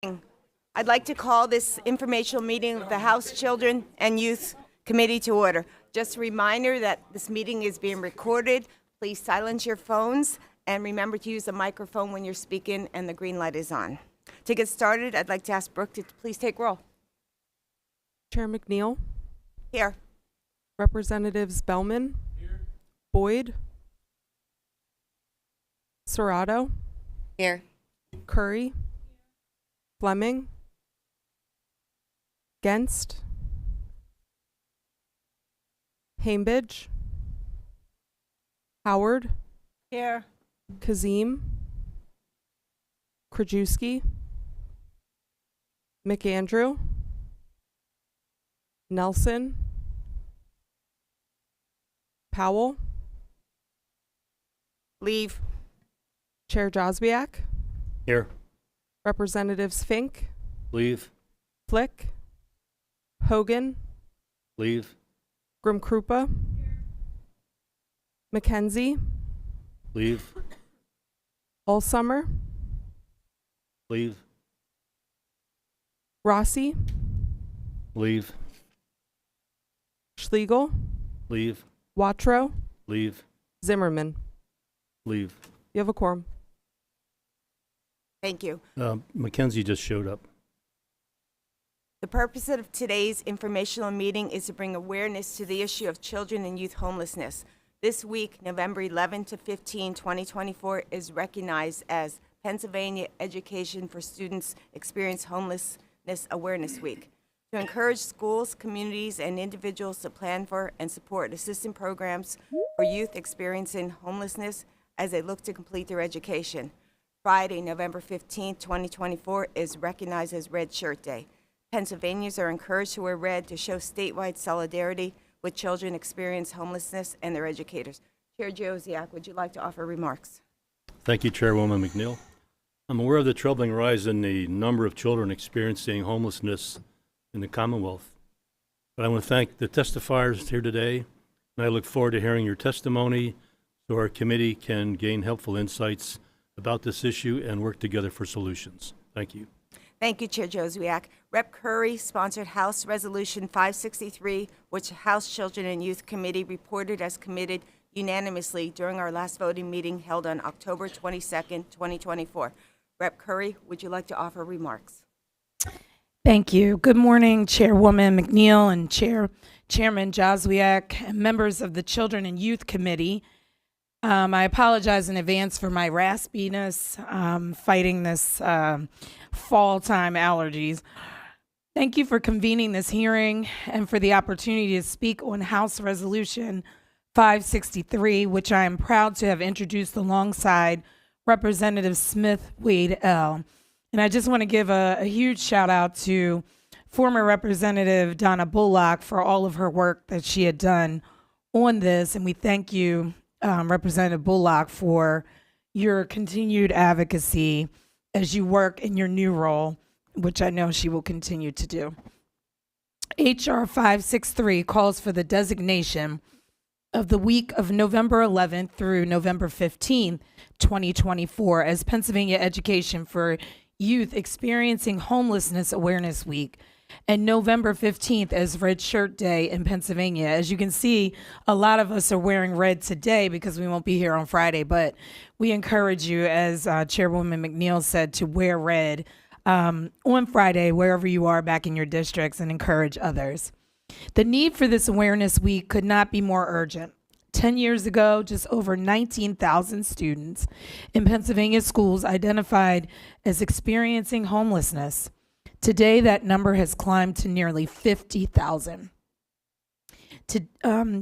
I'd like to call this informational meeting of the House Children and Youth Committee to order. Just a reminder that this meeting is being recorded. Please silence your phones and remember to use the microphone when you're speaking and the green light is on. To get started, I'd like to ask Brooke to please take roll. Chair McNeil, Here. Representatives Bellman, Boyd, Serrato, Here. Curry, Fleming, Genst, Hambidge, Howard, Here. Kazim, Krajewski, McAndrew, Nelson, Powell, Leave. Chair Joswiak, Here. Representatives Fink, Leave. Flick, Hogan, Leave. Grimkrupa, McKenzie, Leave. Allsummer, Leave. Rossi, Leave. Schlegel, Leave. Watro, Leave. Zimmerman. Leave. You have a quorum. Thank you. Mackenzie just showed up. The purpose of today's informational meeting is to bring awareness to the issue of children and youth homelessness. This week, November 11 to 15, 2024, is recognized as Pennsylvania Education for Students Experience Homelessness Awareness Week. To encourage schools, communities, and individuals to plan for and support assistance programs for youth experiencing homelessness as they look to complete their education. Friday, November 15, 2024, is recognized as Red Shirt Day. Pennsylvanians are encouraged to wear red to show statewide solidarity with children experiencing homelessness and their educators. Chair Josiak, would you like to offer remarks? Thank you, Chairwoman McNeil. I'm aware of the troubling rise in the number of children experiencing homelessness in the Commonwealth. But I want to thank the testifiers here today, and I look forward to hearing your testimony so our committee can gain helpful insights about this issue and work together for solutions. Thank you. Thank you, Chair Josiak. Rep. Curry sponsored House Resolution 563, which the House Children and Youth Committee reported as committed unanimously during our last voting meeting held on October 22nd, 2024. Rep. Curry, would you like to offer remarks? Thank you. Good morning, Chairwoman McNeil and Chairman Joswiak and members of the Children and Youth Committee. I apologize in advance for my raspiness, fighting this fall time allergies. Thank you for convening this hearing and for the opportunity to speak on House Resolution 563, which I am proud to have introduced alongside Representative Smith Wade L. And I just want to give a huge shout out to former Representative Donna Bullock for all of her work that she had done on this. And we thank you, Representative Bullock, for your continued advocacy as you work in your new role, which I know she will continue to do. H.R. 563 calls for the designation of the week of November 11th through November 15th, 2024 as Pennsylvania Education for Youth Experiencing Homelessness Awareness Week, and November 15th as Red Shirt Day in Pennsylvania. As you can see, a lot of us are wearing red today because we won't be here on Friday, but we encourage you, as Chairwoman McNeil said, to wear red on Friday, wherever you are back in your districts, and encourage others. The need for this Awareness Week could not be more urgent. 10 years ago, just over 19,000 students in Pennsylvania schools identified as experiencing homelessness. Today, that number has climbed to nearly 50,000.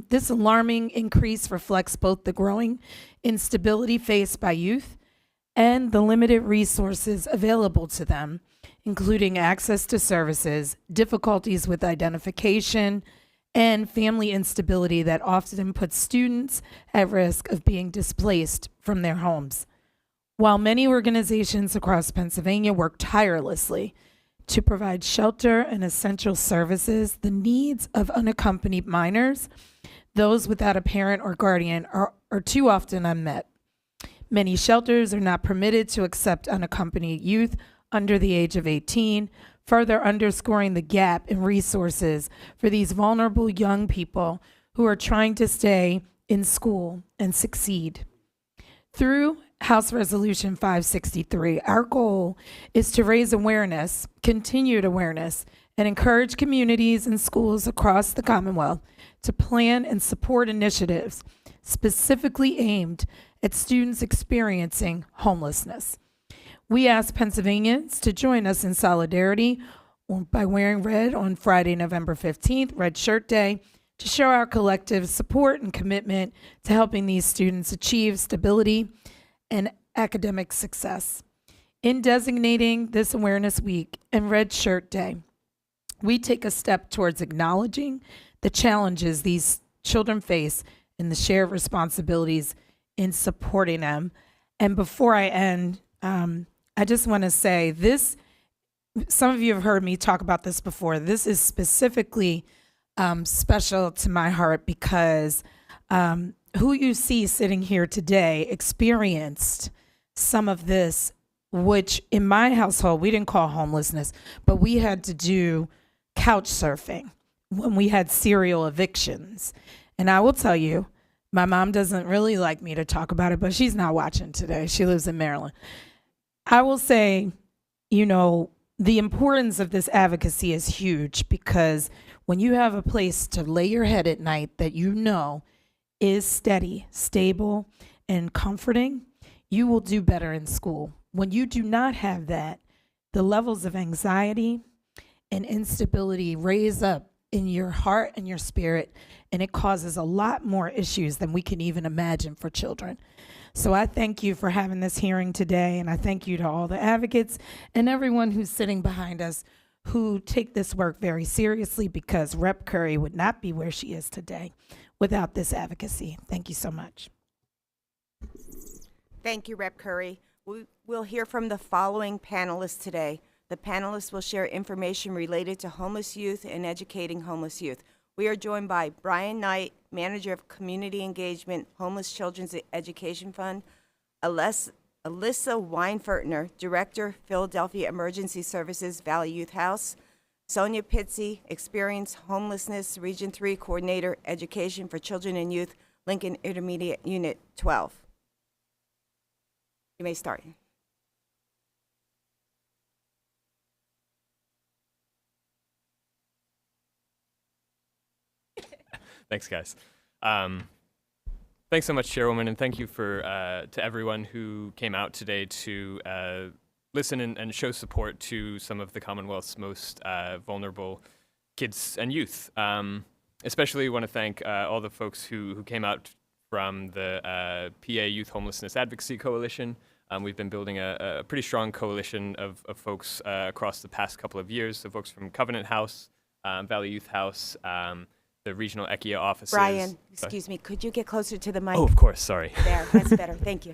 This alarming increase reflects both the growing instability faced by youth and the limited resources available to them, including access to services, difficulties with identification, and family instability that often puts students at risk of being displaced from their homes. While many organizations across Pennsylvania work tirelessly to provide shelter and essential services, the needs of unaccompanied minors, those without a parent or guardian, are too often unmet. Many shelters are not permitted to accept unaccompanied youth under the age of 18, further underscoring the gap in resources for these vulnerable young people who are trying to stay in school and succeed. Through House Resolution 563, our goal is to raise awareness, continued awareness, and encourage communities and schools across the Commonwealth to plan and support initiatives specifically aimed at students experiencing homelessness. We ask Pennsylvanians to join us in solidarity by wearing red on Friday, November 15th, Red Shirt Day, to show our collective support and commitment to helping these students achieve stability and academic success. In designating this Awareness Week and Red Shirt Day, we take a step towards acknowledging the challenges these children face and the shared responsibilities in supporting them. And before I end, I just want to say this, some of you have heard me talk about this before. This is specifically special to my heart because who you see sitting here today experienced some of this, which in my household, we didn't call homelessness, but we had to do couch surfing when we had serial evictions. And I will tell you, my mom doesn't really like me to talk about it, but she's not watching today. She lives in Maryland. I will say, you know, the importance of this advocacy is huge because when you have a place to lay your head at night that you know is steady, stable, and comforting, you will do better in school. When you do not have that, the levels of anxiety and instability raise up in your heart and your spirit, and it causes a lot more issues than we can even imagine for children. So I thank you for having this hearing today, and I thank you to all the advocates and everyone who's sitting behind us who take this work very seriously, because Rep. Curry would not be where she is today without this advocacy. Thank you so much. Thank you, Rep. Curry. We'll hear from the following panelists today. The panelists will share information related to homeless youth and educating homeless youth. We are joined by Brian Knight, Manager of Community Engagement, Homeless Children's Education Fund, Alyssa Weinfertner, Director, Philadelphia Emergency Services, Valley Youth House, Sonia Pitsy, Experienced Homelessness Region 3 Coordinator, Education for Children and Youth, Lincoln Intermediate Unit 12. You may start. Thanks, guys. Thanks so much, Chairwoman, and thank you for to everyone who came out today to listen and show support to some of the Commonwealth's most vulnerable kids and youth. Especially want to thank all the folks who came out from the PA Youth Homelessness Advocacy Coalition. We've been building a pretty strong coalition of folks across the past couple of years, so folks from Covenant House, Valley Youth House, the regional ECHIA offices. Brian, excuse me, could you get closer to the mic? Oh, of course, sorry. There, that's better, thank you.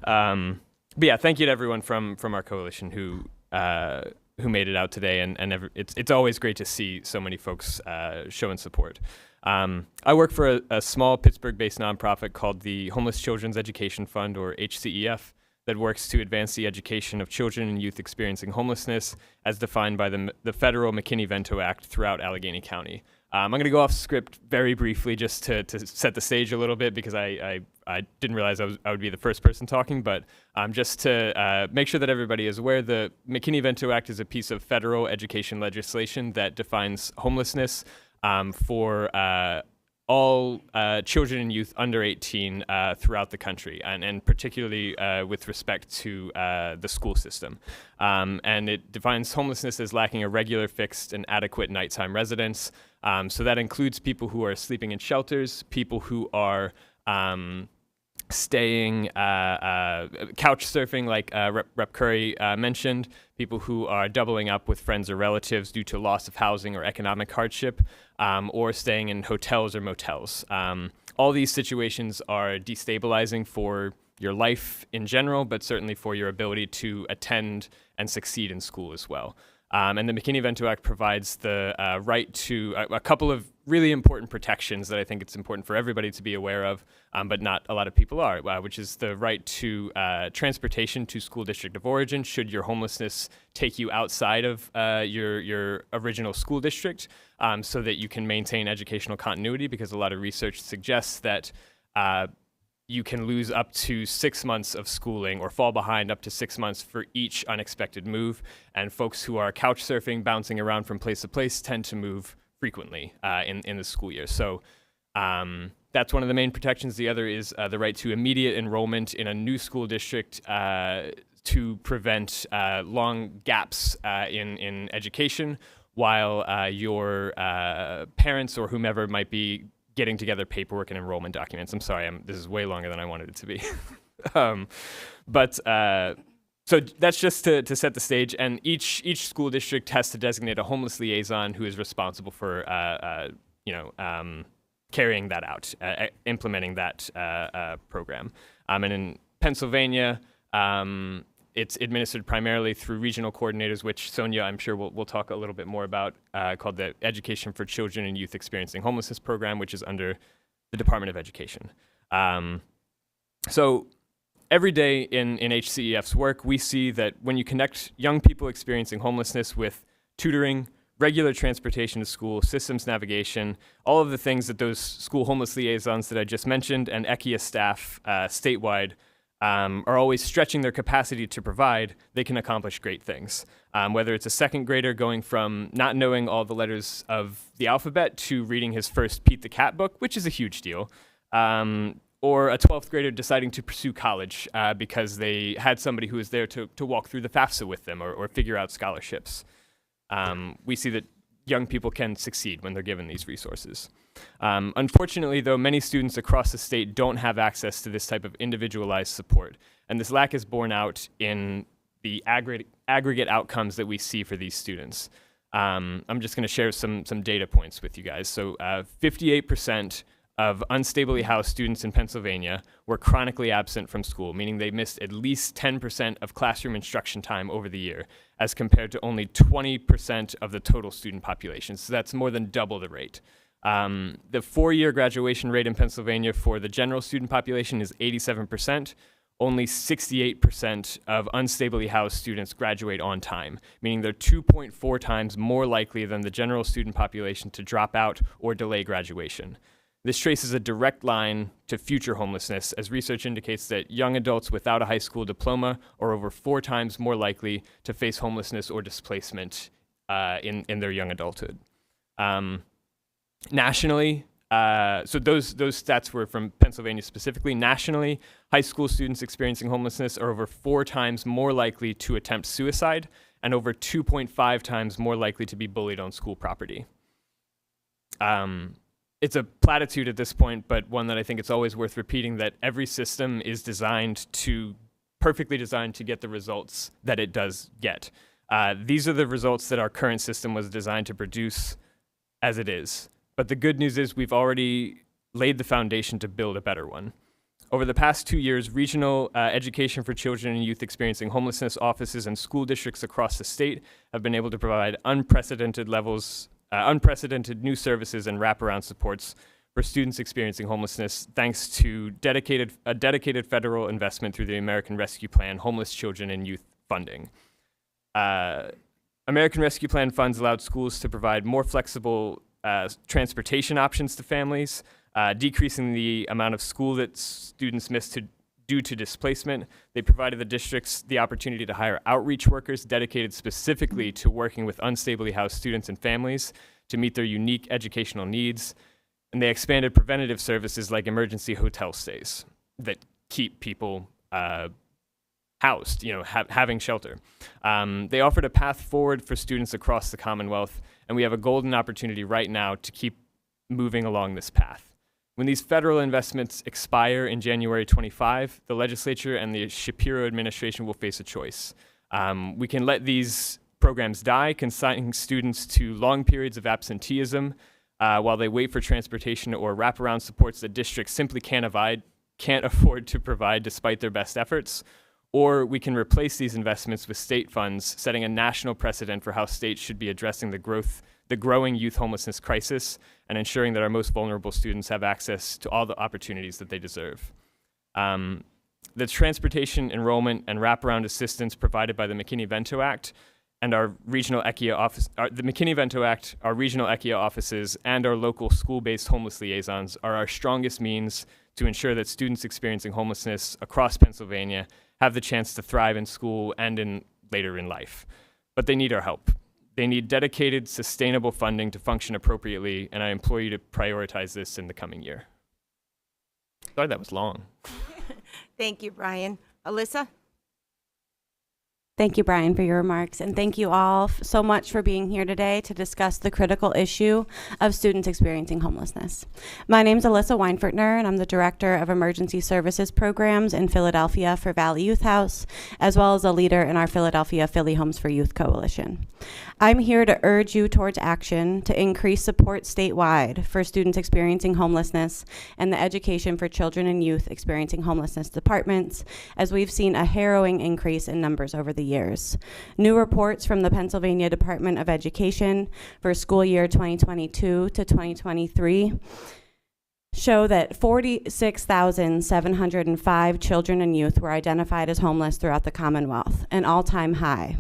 But yeah, thank you to everyone from our coalition who made it out today, and it's always great to see so many folks showing support. I work for a small Pittsburgh-based nonprofit called the Homeless Children's Education Fund, or HCEF, that works to advance the education of children and youth experiencing homelessness as defined by the federal McKinney-Vento Act throughout Allegheny County. I'm going to go off script very briefly just to set the stage a little bit, because I didn't realize I would be the first person talking, but just to make sure that everybody is aware, the McKinney-Vento Act is a piece of federal education legislation that defines homelessness for all children and youth under 18 throughout the country, and particularly with respect to the school system. And it defines homelessness as lacking a regular, fixed, and adequate nighttime residence. So that includes people who are sleeping in shelters, people who are staying, couch surfing, like Rep. Curry mentioned, people who are doubling up with friends or relatives due to loss of housing or economic hardship, or staying in hotels or motels. All these situations are destabilizing for your life in general, but certainly for your ability to attend and succeed in school as well. And the McKinney-Vento Act provides the right to a couple of really important protections that I think it's important for everybody to be aware of, but not a lot of people are, which is the right to transportation to school district of origin should your homelessness take you outside of your original school district, so that you can maintain educational continuity, because a lot of research suggests that you can lose up to 6 months of schooling or fall behind up to 6 months for each unexpected move. And folks who are couch surfing, bouncing around from place to place, tend to move frequently in the school year. So that's one of the main protections. The other is the right to immediate enrollment in a new school district to prevent long gaps in education while your parents or whomever might be getting together paperwork and enrollment documents. I'm sorry, this is way longer than I wanted it to be. So that's just to set the stage. And each school district has to designate a homeless liaison who is responsible for, carrying that out, implementing that program. And in Pennsylvania, it's administered primarily through regional coordinators, which Sonia, I'm sure we'll talk a little bit more about, called the Education for Children and Youth Experiencing Homelessness program, which is under the Department of Education. So every day in HCEF's work, we see that when you connect young people experiencing homelessness with tutoring, regular transportation to school, systems navigation, all of the things that those school homeless liaisons that I just mentioned and ECHIA staff statewide are always stretching their capacity to provide, they can accomplish great things. Whether it's a second grader going from not knowing all the letters of the alphabet to reading his first Pete the Cat book, which is a huge deal, or a 12th grader deciding to pursue college because they had somebody who was there to walk through the FAFSA with them or figure out scholarships. We see that young people can succeed when they're given these resources. Unfortunately, though, many students across the state don't have access to this type of individualized support, and this lack is borne out in the aggregate outcomes that we see for these students. I'm just going to share some data points with you guys. So 58% of unstably housed students in Pennsylvania were chronically absent from school, meaning they missed at least 10% of classroom instruction time over the year, as compared to only 20% of the total student population. So that's more than double the rate. The 4-year graduation rate in Pennsylvania for the general student population is 87%. Only 68% of unstably housed students graduate on time, meaning they're 2.4 times more likely than the general student population to drop out or delay graduation. This traces a direct line to future homelessness, as research indicates that young adults without a high school diploma are over 4 times more likely to face homelessness or displacement in their young adulthood. Nationally, so those stats were from Pennsylvania specifically. Nationally, high school students experiencing homelessness are over 4 times more likely to attempt suicide and over 2.5 times more likely to be bullied on school property. It's a platitude at this point, but one that I think it's always worth repeating, that every system is perfectly designed to get the results that it does get. These are the results that our current system was designed to produce as it is. But the good news is we've already laid the foundation to build a better one. Over the past 2 years, regional Education for Children and Youth Experiencing Homelessness offices and school districts across the state have been able to provide unprecedented new services and wraparound supports for students experiencing homelessness, thanks to a dedicated federal investment through the American Rescue Plan Homeless Children and Youth Funding. American Rescue Plan funds allowed schools to provide more flexible transportation options to families, decreasing the amount of school that students miss due to displacement. They provided the districts the opportunity to hire outreach workers dedicated specifically to working with unstably housed students and families to meet their unique educational needs. And they expanded preventative services like emergency hotel stays that keep people housed, having shelter. They offered a path forward for students across the Commonwealth, and we have a golden opportunity right now to keep moving along this path. When these federal investments expire in January 25, the legislature and the Shapiro administration will face a choice. We can let these programs die, consigning students to long periods of absenteeism while they wait for transportation or wraparound supports that districts simply can't afford to provide despite their best efforts. or we can replace these investments with state funds, setting a national precedent for how states should be addressing the growing youth homelessness crisis and ensuring that our most vulnerable students have access to all the opportunities that they deserve. The transportation, enrollment, and wraparound assistance provided by the McKinney-Vento Act and our regional ECHIA office, the McKinney-Vento Act, our regional ECHIA offices, and our local school-based homeless liaisons are our strongest means to ensure that students experiencing homelessness across Pennsylvania have the chance to thrive in school and later in life. But they need our help. They need dedicated, sustainable funding to function appropriately, and I implore you to prioritize this in the coming year. Sorry that was long. Thank you, Brian. Alyssa? Thank you, Brian, for your remarks, and thank you all so much for being here today to discuss the critical issue of students experiencing homelessness. My name is Alyssa Weinfertner, and I'm the Director of Emergency Services Programs in Philadelphia for Valley Youth House, as well as a leader in our Philadelphia Philly Homes for Youth Coalition. I'm here to urge you towards action to increase support statewide for students experiencing homelessness and the Education for Children and Youth Experiencing Homelessness departments, as we've seen a harrowing increase in numbers over the years. New reports from the Pennsylvania Department of Education for school year 2022 to 2023 show that 46,705 children and youth were identified as homeless throughout the Commonwealth, an all-time high.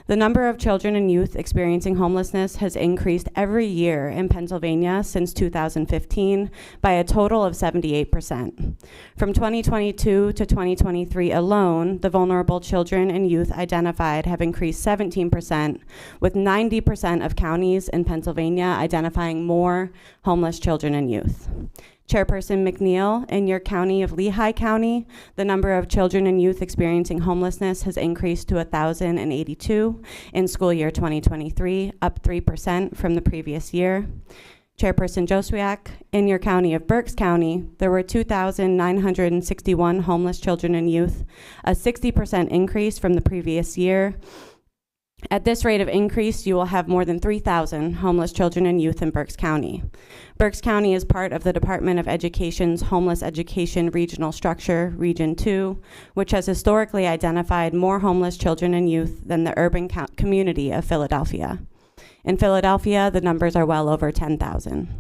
The number of children and youth experiencing homelessness has increased every year in Pennsylvania since 2015 by a total of 78%. From 2022 to 2023 alone, the vulnerable children and youth identified have increased 17%, with 90% of counties in Pennsylvania identifying more homeless children and youth. Chairperson McNeil, in your county of Lehigh County, the number of children and youth experiencing homelessness has increased to 1,082 in school year 2023, up 3% from the previous year. Chairperson Joswiak, in your county of Berks County, there were 2,961 homeless children and youth, a 60% increase from the previous year. At this rate of increase, you will have more than 3,000 homeless children and youth in Berks County. Berks County is part of the Department of Education's Homeless Education Regional Structure, Region 2, which has historically identified more homeless children and youth than the urban community of Philadelphia. In Philadelphia, the numbers are well over 10,000.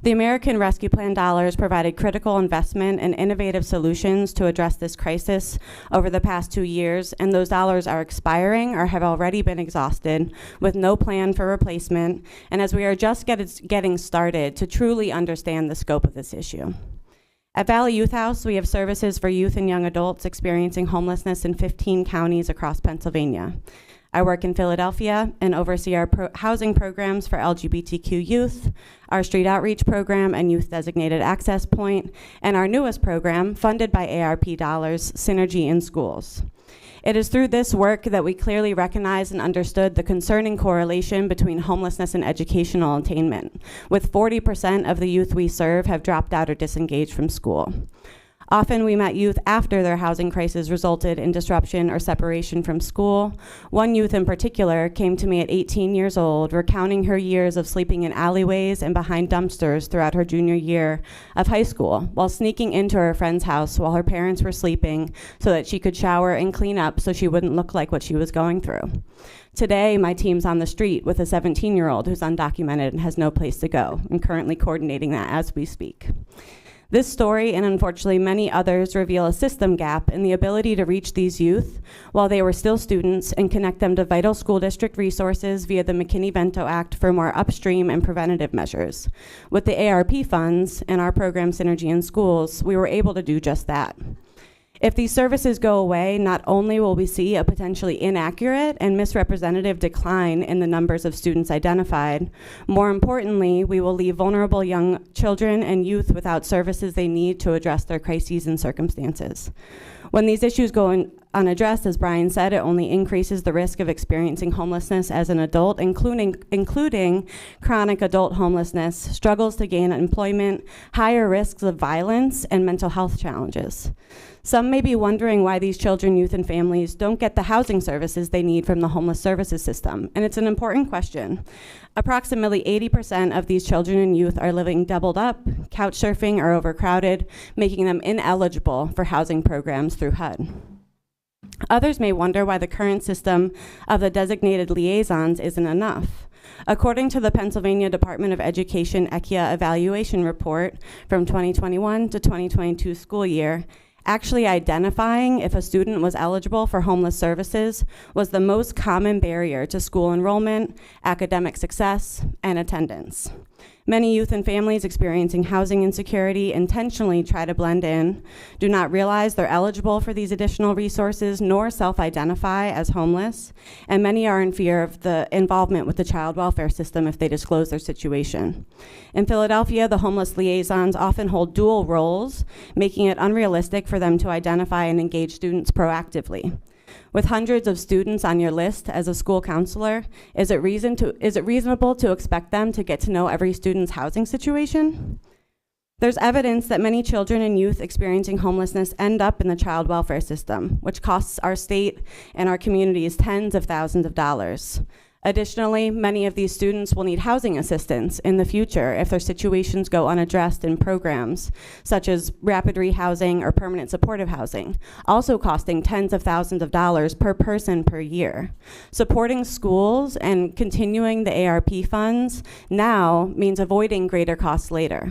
The American Rescue Plan dollars provided critical investment and innovative solutions to address this crisis over the past 2 years, and those dollars are expiring or have already been exhausted with no plan for replacement, and as we are just getting started to truly understand the scope of this issue. At Valley Youth House, we have services for youth and young adults experiencing homelessness in 15 counties across Pennsylvania. I work in Philadelphia and oversee our housing programs for LGBTQ youth, our street outreach program and youth designated access point, and our newest program, funded by ARP dollars, Synergy in Schools. It is through this work that we clearly recognized and understood the concerning correlation between homelessness and educational attainment, with 40% of the youth we serve have dropped out or disengaged from school. Often we met youth after their housing crisis resulted in disruption or separation from school. One youth in particular came to me at 18 years old, recounting her years of sleeping in alleyways and behind dumpsters throughout her junior year of high school, while sneaking into her friend's house while her parents were sleeping so that she could shower and clean up so she wouldn't look like what she was going through. Today, my team's on the street with a 17-year-old who's undocumented and has no place to go, and currently coordinating that as we speak. This story, and unfortunately many others, reveal a system gap in the ability to reach these youth while they were still students and connect them to vital school district resources via the McKinney-Vento Act for more upstream and preventative measures. With the ARP funds and our program Synergy in Schools, we were able to do just that. If these services go away, not only will we see a potentially inaccurate and misrepresentative decline in the numbers of students identified, more importantly, we will leave vulnerable young children and youth without services they need to address their crises and circumstances. When these issues go unaddressed, as Brian said, it only increases the risk of experiencing homelessness as an adult, including chronic adult homelessness, struggles to gain employment, higher risks of violence, and mental health challenges. Some may be wondering why these children, youth, and families don't get the housing services they need from the homeless services system, and it's an important question. Approximately 80% of these children and youth are living doubled up, couch surfing, or overcrowded, making them ineligible for housing programs through HUD. Others may wonder why the current system of the designated liaisons isn't enough. According to the Pennsylvania Department of Education ECHIA evaluation report from 2021 to 2022 school year, actually identifying if a student was eligible for homeless services was the most common barrier to school enrollment, academic success, and attendance. Many youth and families experiencing housing insecurity intentionally try to blend in, do not realize they're eligible for these additional resources, nor self-identify as homeless, and many are in fear of the involvement with the child welfare system if they disclose their situation. In Philadelphia, the homeless liaisons often hold dual roles, making it unrealistic for them to identify and engage students proactively. With hundreds of students on your list as a school counselor, is it reasonable to expect them to get to know every student's housing situation? There's evidence that many children and youth experiencing homelessness end up in the child welfare system, which costs our state and our communities tens of thousands of dollars. Additionally, many of these students will need housing assistance in the future if their situations go unaddressed in programs such as rapid rehousing or permanent supportive housing, also costing tens of thousands of dollars per person per year. Supporting schools and continuing the ARP funds now means avoiding greater costs later.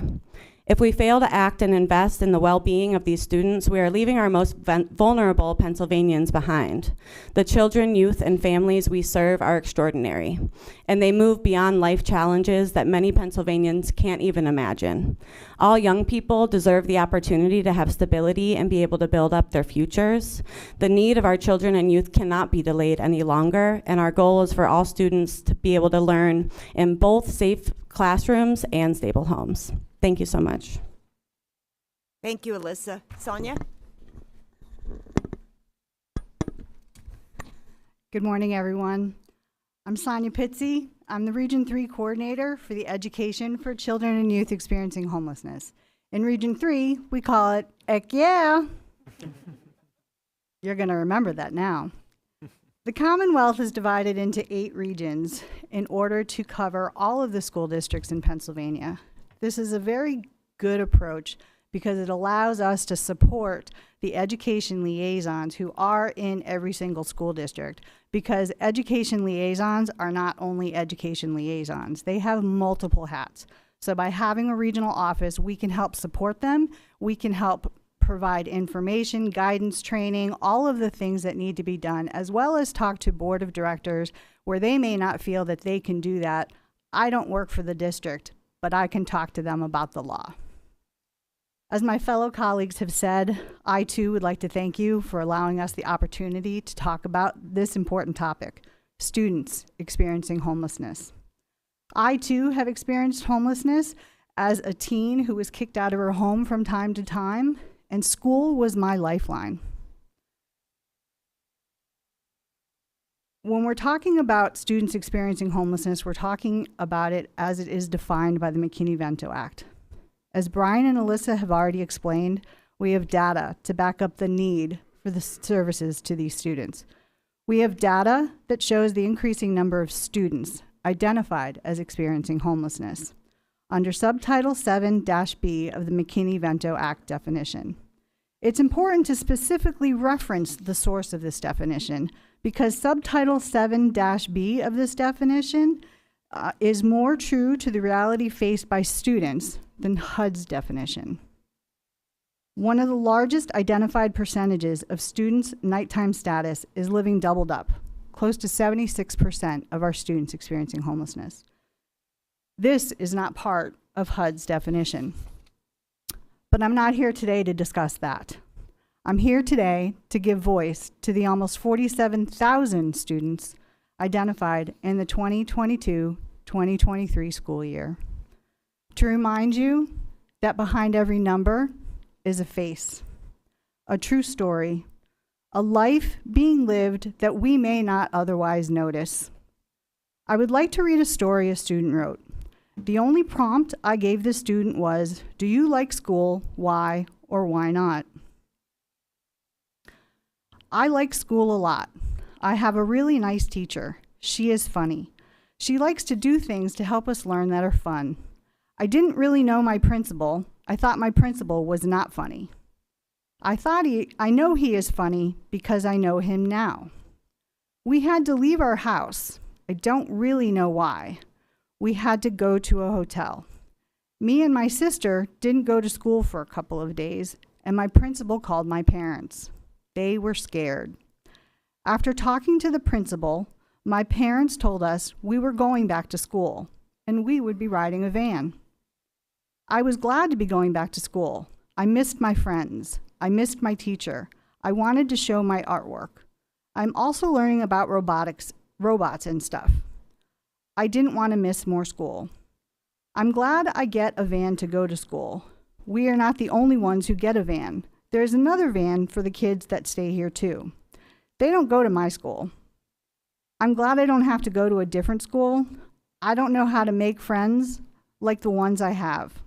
If we fail to act and invest in the well-being of these students, we are leaving our most vulnerable Pennsylvanians behind. The children, youth, and families we serve are extraordinary, and they move beyond life challenges that many Pennsylvanians can't even imagine. All young people deserve the opportunity to have stability and be able to build up their futures. The need of our children and youth cannot be delayed any longer, and our goal is for all students to be able to learn in both safe classrooms and stable homes. Thank you so much. Thank you, Alyssa. Sonia? Good morning, everyone. I'm Sonia Pizzi. I'm the Region 3 Coordinator for the Education for Children and Youth Experiencing Homelessness. In Region 3, we call it Heck Yeah. You're going to remember that now. The Commonwealth is divided into 8 regions in order to cover all of the school districts in Pennsylvania. This is a very good approach because it allows us to support the education liaisons who are in every single school district, because education liaisons are not only education liaisons, they have multiple hats. So by having a regional office, we can help support them, we can help provide information, guidance, training, all of the things that need to be done, as well as talk to board of directors where they may not feel that they can do that. I don't work for the district, but I can talk to them about the law. As my fellow colleagues have said, I too would like to thank you for allowing us the opportunity to talk about this important topic, students experiencing homelessness. I too have experienced homelessness as a teen who was kicked out of her home from time to time, and school was my lifeline. When we're talking about students experiencing homelessness, we're talking about it as it is defined by the McKinney-Vento Act. As Brian and Alyssa have already explained, we have data to back up the need for the services to these students. We have data that shows the increasing number of students identified as experiencing homelessness under Subtitle 7-B of the McKinney-Vento Act definition. It's important to specifically reference the source of this definition because Subtitle 7-B of this definition is more true to the reality faced by students than HUD's definition. One of the largest identified percentages of students' nighttime status is living doubled up, close to 76% of our students experiencing homelessness. This is not part of HUD's definition. But I'm not here today to discuss that. I'm here today to give voice to the almost 47,000 students identified in the 2022-2023 school year. To remind you that behind every number is a face, a true story, a life being lived that we may not otherwise notice. I would like to read a story a student wrote. The only prompt I gave the student was, do you like school? Why or why not? I like school a lot. I have a really nice teacher. She is funny. She likes to do things to help us learn that are fun. I didn't really know my principal. I thought my principal was not funny. I know he is funny because I know him now. We had to leave our house. I don't really know why. We had to go to a hotel. Me and my sister didn't go to school for a couple of days, and my principal called my parents. They were scared. After talking to the principal, my parents told us we were going back to school, and we would be riding a van. I was glad to be going back to school. I missed my friends. I missed my teacher. I wanted to show my artwork. I'm also learning about robots and stuff. I didn't want to miss more school. I'm glad I get a van to go to school. We are not the only ones who get a van. There's another van for the kids that stay here too. They don't go to my school. I'm glad I don't have to go to a different school. I don't know how to make friends like the ones I have.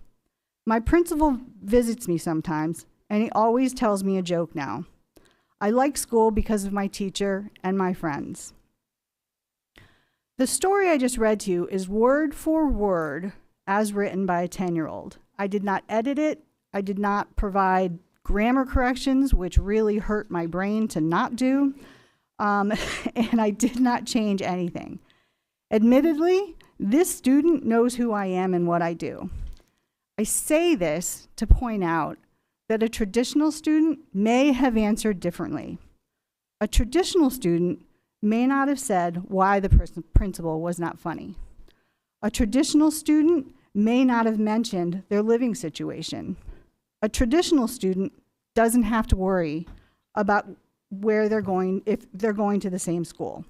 My principal visits me sometimes, and he always tells me a joke now. I like school because of my teacher and my friends. The story I just read to you is word for word as written by a 10-year-old. I did not edit it. I did not provide grammar corrections, which really hurt my brain to not do. And I did not change anything. Admittedly, this student knows who I am and what I do. I say this to point out that a traditional student may have answered differently. A traditional student may not have said why the principal was not funny. A traditional student may not have mentioned their living situation. A traditional student doesn't have to worry about where they're going if they're going to the same school.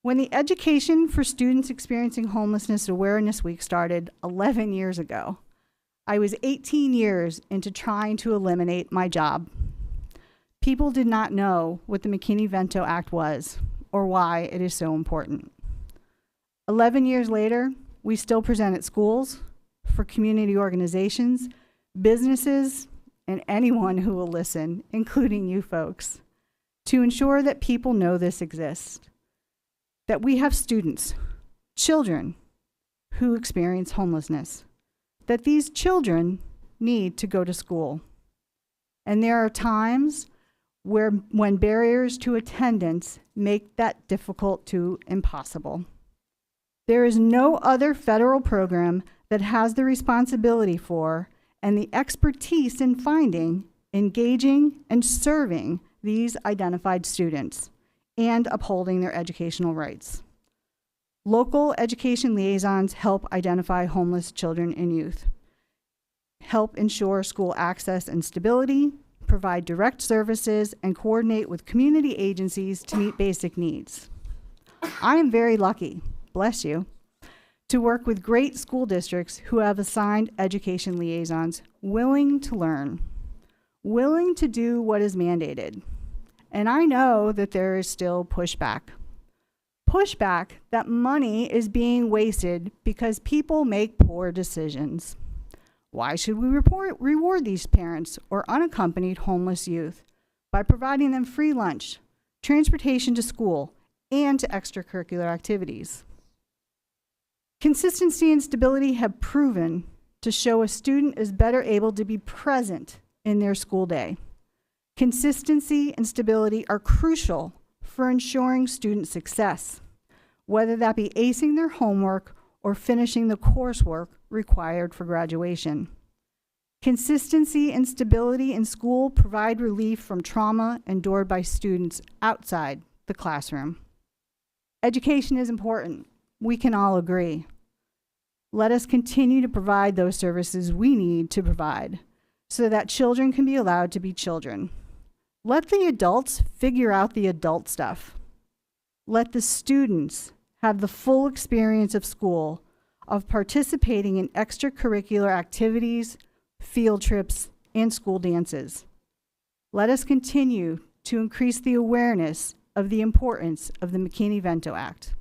When the Education for Students Experiencing Homelessness Awareness Week started 11 years ago, I was 18 years into trying to eliminate my job. People did not know what the McKinney-Vento Act was or why it is so important. 11 years later, we still present at schools, for community organizations, businesses, and anyone who will listen, including you folks, to ensure that people know this exists, that we have students, children, who experience homelessness, that these children need to go to school. And there are times when barriers to attendance make that difficult to impossible. There is no other federal program that has the responsibility for and the expertise in finding, engaging, and serving these identified students and upholding their educational rights. Local education liaisons help identify homeless children and youth, help ensure school access and stability, provide direct services, and coordinate with community agencies to meet basic needs. I am very lucky, bless you, to work with great school districts who have assigned education liaisons willing to learn, willing to do what is mandated. And I know that there is still pushback. Pushback that money is being wasted because people make poor decisions. Why should we reward these parents or unaccompanied homeless youth by providing them free lunch, transportation to school, and to extracurricular activities? Consistency and stability have proven to show a student is better able to be present in their school day. Consistency and stability are crucial for ensuring student success, whether that be acing their homework or finishing the coursework required for graduation. Consistency and stability in school provide relief from trauma endured by students outside the classroom. Education is important. We can all agree. Let us continue to provide those services we need to provide so that children can be allowed to be children. Let the adults figure out the adult stuff. Let the students have the full experience of school, of participating in extracurricular activities, field trips, and school dances. Let us continue to increase the awareness of the importance of the McKinney-Vento Act.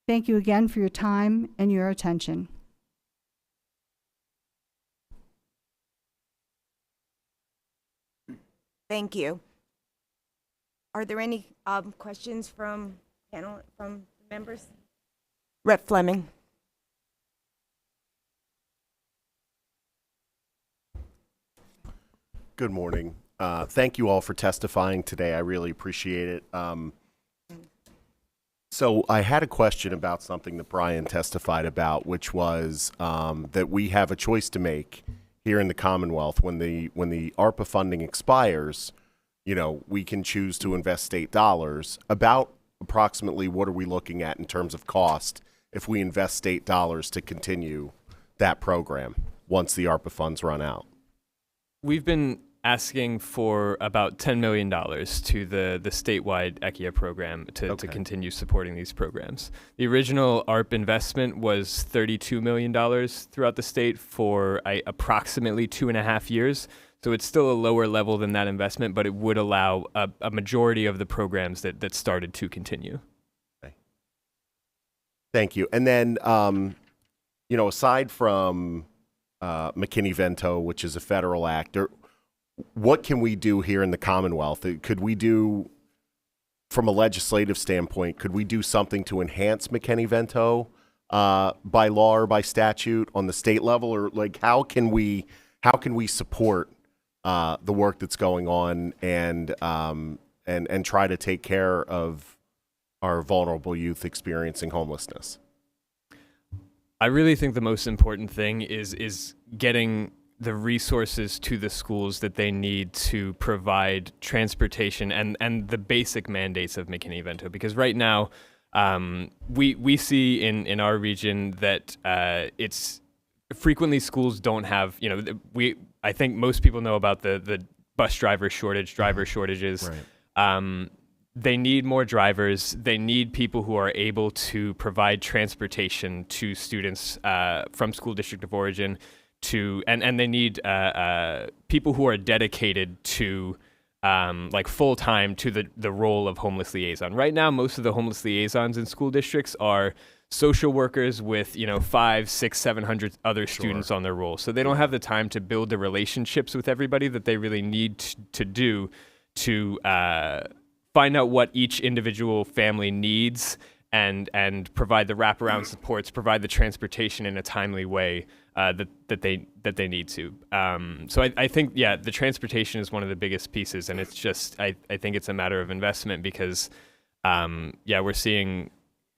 Thank you again for your time and your attention. Thank you. Are there any questions from members? Rep. Fleming. Good morning. Thank you all for testifying today. I really appreciate it. So I had a question about something that Brian testified about, which was that we have a choice to make here in the Commonwealth. When the ARPA funding expires, we can choose to invest state dollars. About approximately what are we looking at in terms of cost if we invest state dollars to continue that program once the ARPA funds run out? We've been asking for about $10 million to the statewide ECHIA program to continue supporting these programs. The original ARP investment was $32 million throughout the state for approximately 2.5 years. So it's still a lower level than that investment, but it would allow a majority of the programs that started to continue. Okay. Thank you. And then, aside from McKinney-Vento, which is a federal act, what can we do here in the Commonwealth? Could we do, from a legislative standpoint, could we do something to enhance McKinney-Vento by law or by statute on the state level? Or how can we support the work that's going on and try to take care of our vulnerable youth experiencing homelessness? I really think the most important thing is getting the resources to the schools that they need to provide transportation and the basic mandates of McKinney-Vento. Because right now, we see in our region that it's frequently schools don't have, I think most people know about the bus driver shortages. Right. They need more drivers. They need people who are able to provide transportation to students from school district of origin and they need people who are dedicated to full-time to the role of homeless liaison. Right now, most of the homeless liaisons in school districts are social workers with 500, 600, 700 other students on their roll. So they don't have the time to build the relationships with everybody that they really need to do to find out what each individual family needs and provide the wraparound supports, provide the transportation in a timely way that they need to. So I think, the transportation is one of the biggest pieces, and it's just, I think it's a matter of investment because, we're seeing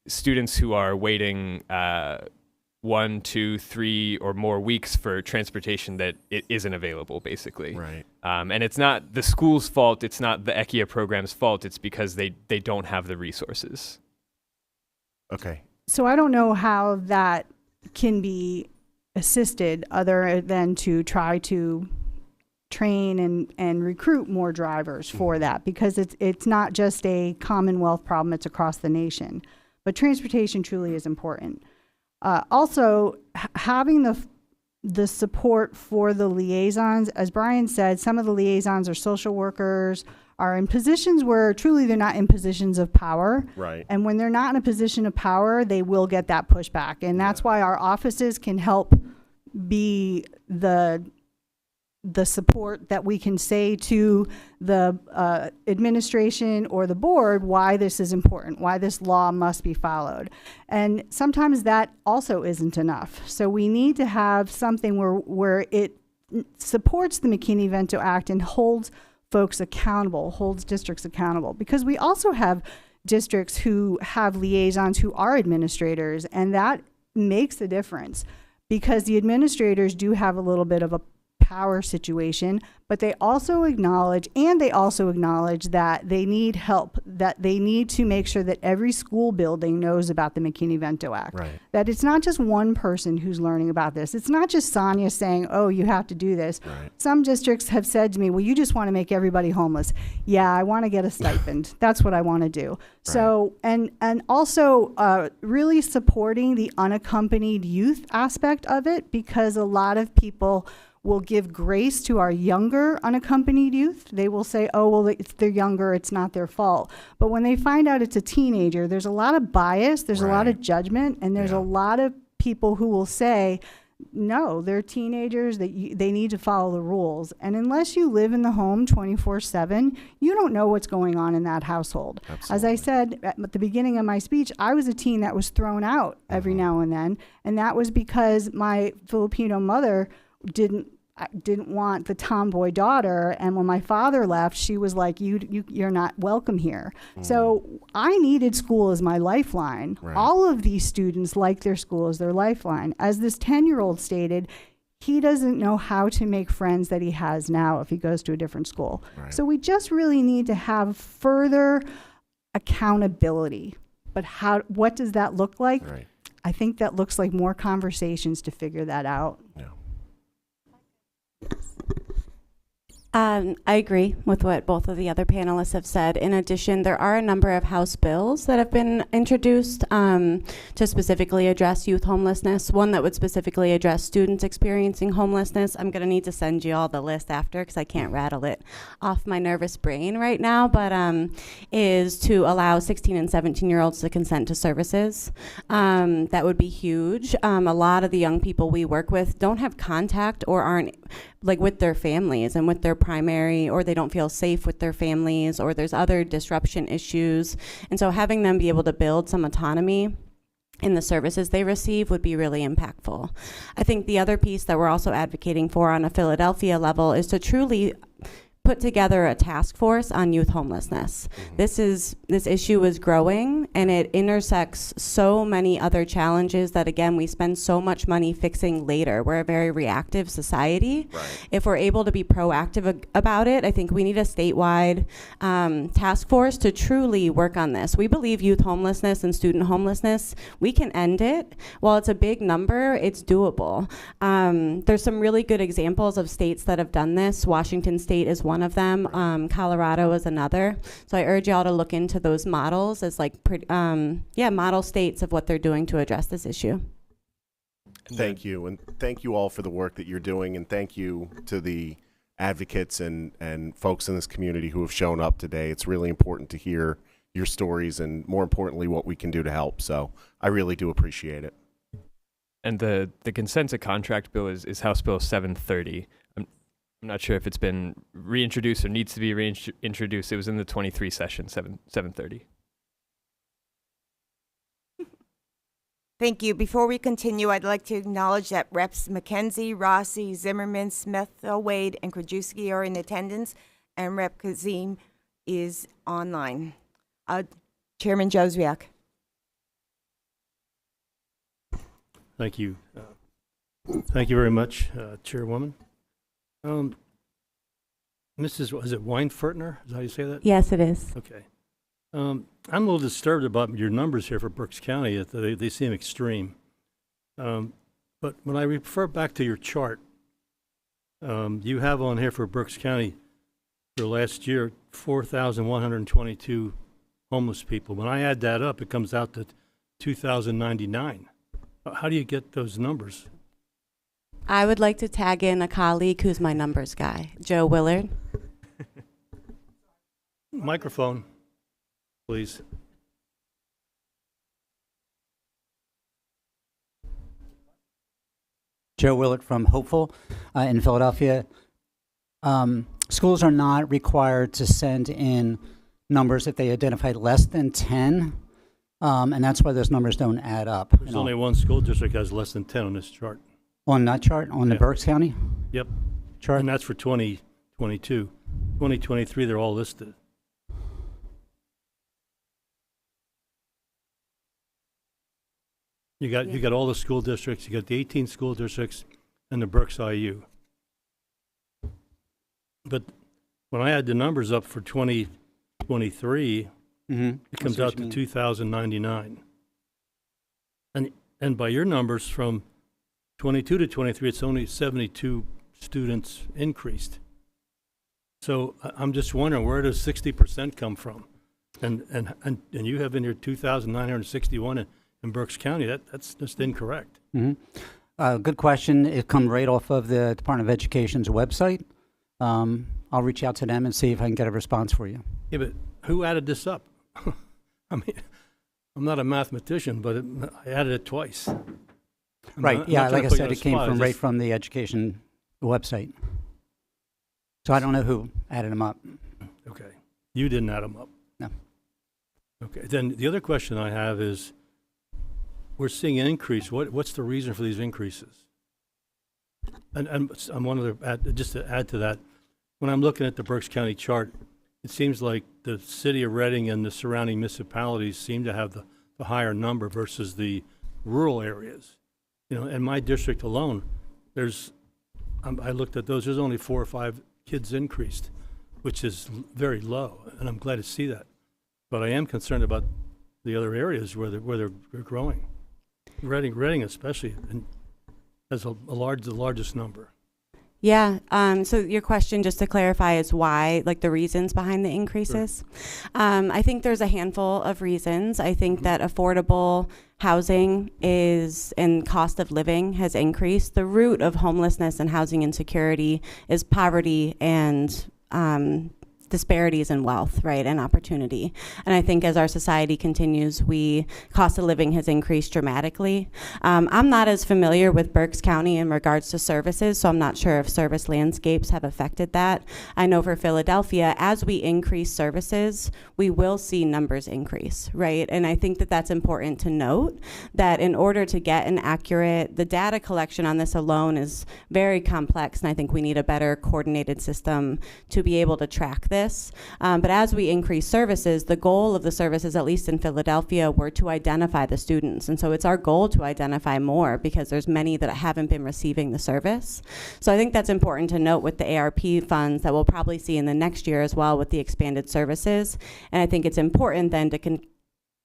students who are waiting 1, 2, 3 or more weeks for transportation that it isn't available, basically. Right. And it's not the school's fault, it's not the ECHIA program's fault, it's because they don't have the resources. Okay. So I don't know how that can be assisted other than to try to train and recruit more drivers for that, because it's not just a Commonwealth problem, it's across the nation. But transportation truly is important. Also, having the support for the liaisons, as Brian said, some of the liaisons are social workers, are in positions where truly they're not in positions of power. Right. And when they're not in a position of power, they will get that pushback. And that's why our offices can help be the support that we can say to the administration or the board why this is important, why this law must be followed. And sometimes that also isn't enough. So we need to have something where it supports the McKinney-Vento Act and holds folks accountable, holds districts accountable, because we also have districts who have liaisons who are administrators, and that makes a difference because the administrators do have a little bit of a power situation, but they also acknowledge that they need help, that they need to make sure that every school building knows about the McKinney-Vento Act. Right. That it's not just one person who's learning about this. It's not just Sonia saying, oh, you have to do this. Right. Some districts have said to me, well, you just want to make everybody homeless. Yeah, I want to get a stipend. That's what I want to do. Right. So, and also really supporting the unaccompanied youth aspect of it, because a lot of people will give grace to our younger unaccompanied youth. They will say, oh, well, they're younger, it's not their fault. But when they find out it's a teenager, there's a lot of bias, there's a lot of judgment, and there's a lot of people who will say, no, they're teenagers, they need to follow the rules. And unless you live in the home 24/7, you don't know what's going on in that household. Absolutely. As I said at the beginning of my speech, I was a teen that was thrown out every now and then, and that was because my Filipino mother didn't want the tomboy daughter, and when my father left, she was like, you're not welcome here. So I needed school as my lifeline. Right. All of these students like their school as their lifeline. As this 10-year-old stated, he doesn't know how to make friends that he has now if he goes to a different school. Right. So we just really need to have further accountability. But what does that look like? Right. I think that looks like more conversations to figure that out. Yeah. I agree with what both of the other panelists have said. In addition, there are a number of House bills that have been introduced to specifically address youth homelessness. One that would specifically address students experiencing homelessness. I'm going to need to send you all the list after because I can't rattle it off my nervous brain right now, but is to allow 16 and 17-year-olds to consent to services. That would be huge. A lot of the young people we work with don't have contact or aren't like with their families and with their primary, or they don't feel safe with their families, or there's other disruption issues. And so having them be able to build some autonomy in the services they receive would be really impactful. I think the other piece that we're also advocating for on a Philadelphia level is to truly put together a task force on youth homelessness. This issue is growing, and it intersects so many other challenges that, again, we spend so much money fixing later. We're a very reactive society. Right. If we're able to be proactive about it, I think we need a statewide task force to truly work on this. We believe youth homelessness and student homelessness, we can end it. While it's a big number, it's doable. There's some really good examples of states that have done this. Washington State is one of them. Colorado is another. So I urge y'all to look into those models as model states of what they're doing to address this issue. Thank you. And thank you all for the work that you're doing. And thank you to the advocates and folks in this community who have shown up today. It's really important to hear your stories and, more importantly, what we can do to help. So I really do appreciate it. And the consent to contract bill is House Bill 730. I'm not sure if it's been reintroduced or needs to be reintroduced. It was in the 23 session, 730. Thank you. Before we continue, I'd like to acknowledge that Reps McKenzie, Rossi, Zimmerman, Smith, Wade, and Krajewski are in attendance, and Rep Kazim is online. Chairman Joswiak. Thank you. Thank you very much, Chairwoman. Mrs. Was it Weinfurtner? Is that how you say that? Yes, it is. Okay. I'm a little disturbed about your numbers here for Berks County. They seem extreme. But when I refer back to your chart, you have on here for Berks County for last year 4,122 homeless people. When I add that up, it comes out to 2,099. How do you get those numbers? I would like to tag in a colleague who's my numbers guy, Joe Willard. Microphone, please. Joe Willard from Hopeful in Philadelphia. Schools are not required to send in numbers if they identify less than 10, and that's why those numbers don't add up. There's only one school district that has less than 10 on this chart. On that chart, on the Yeah. Berks County Yep. chart? And that's for 2022. 2023, they're all listed. You got all the school districts. You got the 18 school districts and the Berks IU. But when I add the numbers up for 2023, it comes out to 2,099. And by your numbers from 22 to 23, it's only 72 students increased. So I'm just wondering, where does 60% come from? And you have in here 2,961 in Berks County. That's just incorrect. Good question. It comes right off of the Department of Education's website. I'll reach out to them and see if I can get a response for you. Yeah, but who added this up? I mean, I'm not a mathematician, but I added it twice. Right. Yeah, like I said, it came from right from the education website. So I don't know who added them up. Okay. You didn't add them up? No. Okay. Then the other question I have is, we're seeing an increase. What's the reason for these increases? I'm one of the, just to add to that, when I'm looking at the Berks County chart, it seems like the city of Reading and the surrounding municipalities seem to have the higher number versus the rural areas. You know, in my district alone, I looked at those, there's only 4 or 5 kids increased, which is very low, and I'm glad to see that. But I am concerned about the other areas where they're growing. Reading especially has the largest number. Yeah. So your question, just to clarify, is why, like the reasons behind the increases? Sure. I think there's a handful of reasons. I think that affordable housing and cost of living has increased. The root of homelessness and housing insecurity is poverty and disparities in wealth, right, and opportunity. And I think as our society continues, cost of living has increased dramatically. I'm not as familiar with Berks County in regards to services, so I'm not sure if service landscapes have affected that. I know for Philadelphia, as we increase services, we will see numbers increase, right? And I think that that's important to note, that in order to get the data collection on this alone is very complex, and I think we need a better coordinated system to be able to track this. But as we increase services, the goal of the services, at least in Philadelphia, were to identify the students. And so it's our goal to identify more because there's many that haven't been receiving the service. So I think that's important to note with the ARP funds that we'll probably see in the next year as well with the expanded services. And I think it's important then to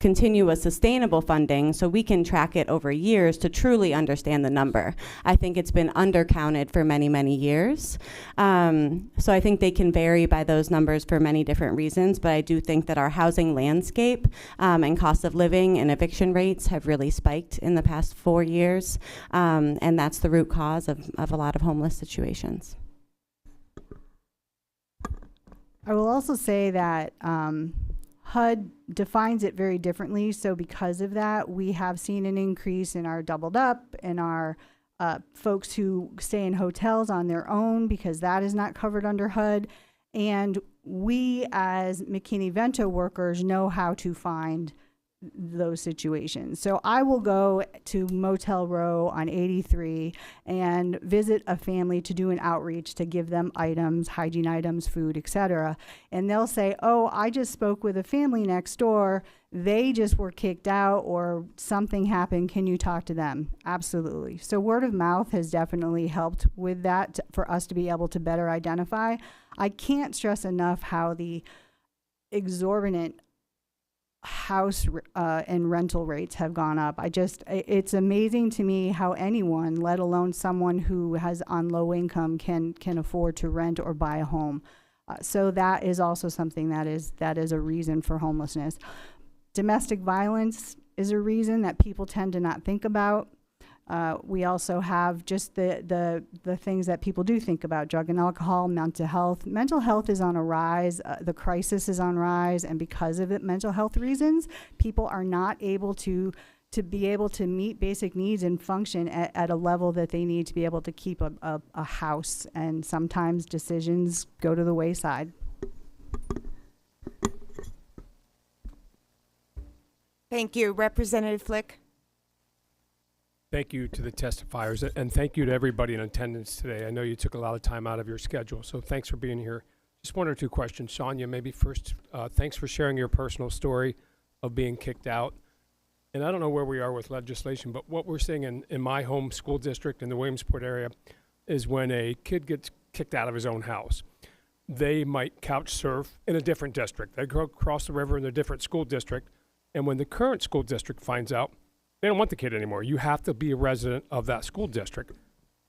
continue a sustainable funding so we can track it over years to truly understand the number. I think it's been undercounted for many, many years. So I think they can vary by those numbers for many different reasons, but I do think that our housing landscape and cost of living and eviction rates have really spiked in the past 4 years, and that's the root cause of a lot of homeless situations. I will also say that HUD defines it very differently. So because of that, we have seen an increase in our doubled up and our folks who stay in hotels on their own because that is not covered under HUD. And we as McKinney-Vento workers know how to find those situations. So I will go to Motel Row on 83 and visit a family to do an outreach to give them items, hygiene items, food, etc. And they'll say, oh, I just spoke with a family next door. They just were kicked out or something happened. Can you talk to them? Absolutely. So word of mouth has definitely helped with that for us to be able to better identify. I can't stress enough how the exorbitant house and rental rates have gone up. It's amazing to me how anyone, let alone someone who has on low income, can afford to rent or buy a home. So that is also something that is a reason for homelessness. Domestic violence is a reason that people tend to not think about. We also have just the things that people do think about: drug and alcohol, mental health. Mental health is on a rise. The crisis is on rise, and because of it, mental health reasons, people are not able to be able to meet basic needs and function at a level that they need to be able to keep a house. And sometimes decisions go to the wayside. Thank you. Representative Flick. Thank you to the testifiers, and thank you to everybody in attendance today. I know you took a lot of time out of your schedule, so thanks for being here. Just one or two questions. Sonia, maybe first, thanks for sharing your personal story of being kicked out. And I don't know where we are with legislation, but what we're seeing in my home school district in the Williamsport area is when a kid gets kicked out of his own house, they might couch surf in a different district. They go across the river in a different school district, and when the current school district finds out, they don't want the kid anymore. You have to be a resident of that school district.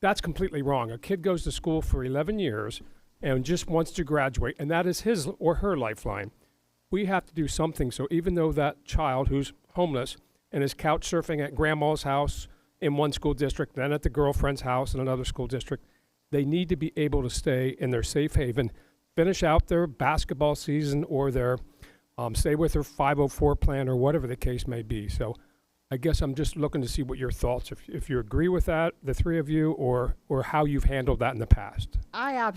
That's completely wrong. A kid goes to school for 11 years and just wants to graduate, and that is his or her lifeline. We have to do something. So even though that child who's homeless and is couch surfing at grandma's house in one school district, then at the girlfriend's house in another school district, they need to be able to stay in their safe haven, finish out their basketball season or their stay with their 504 plan or whatever the case may be. So I guess I'm just looking to see what your thoughts, if you agree with that, the three of you, or how you've handled that in the past. I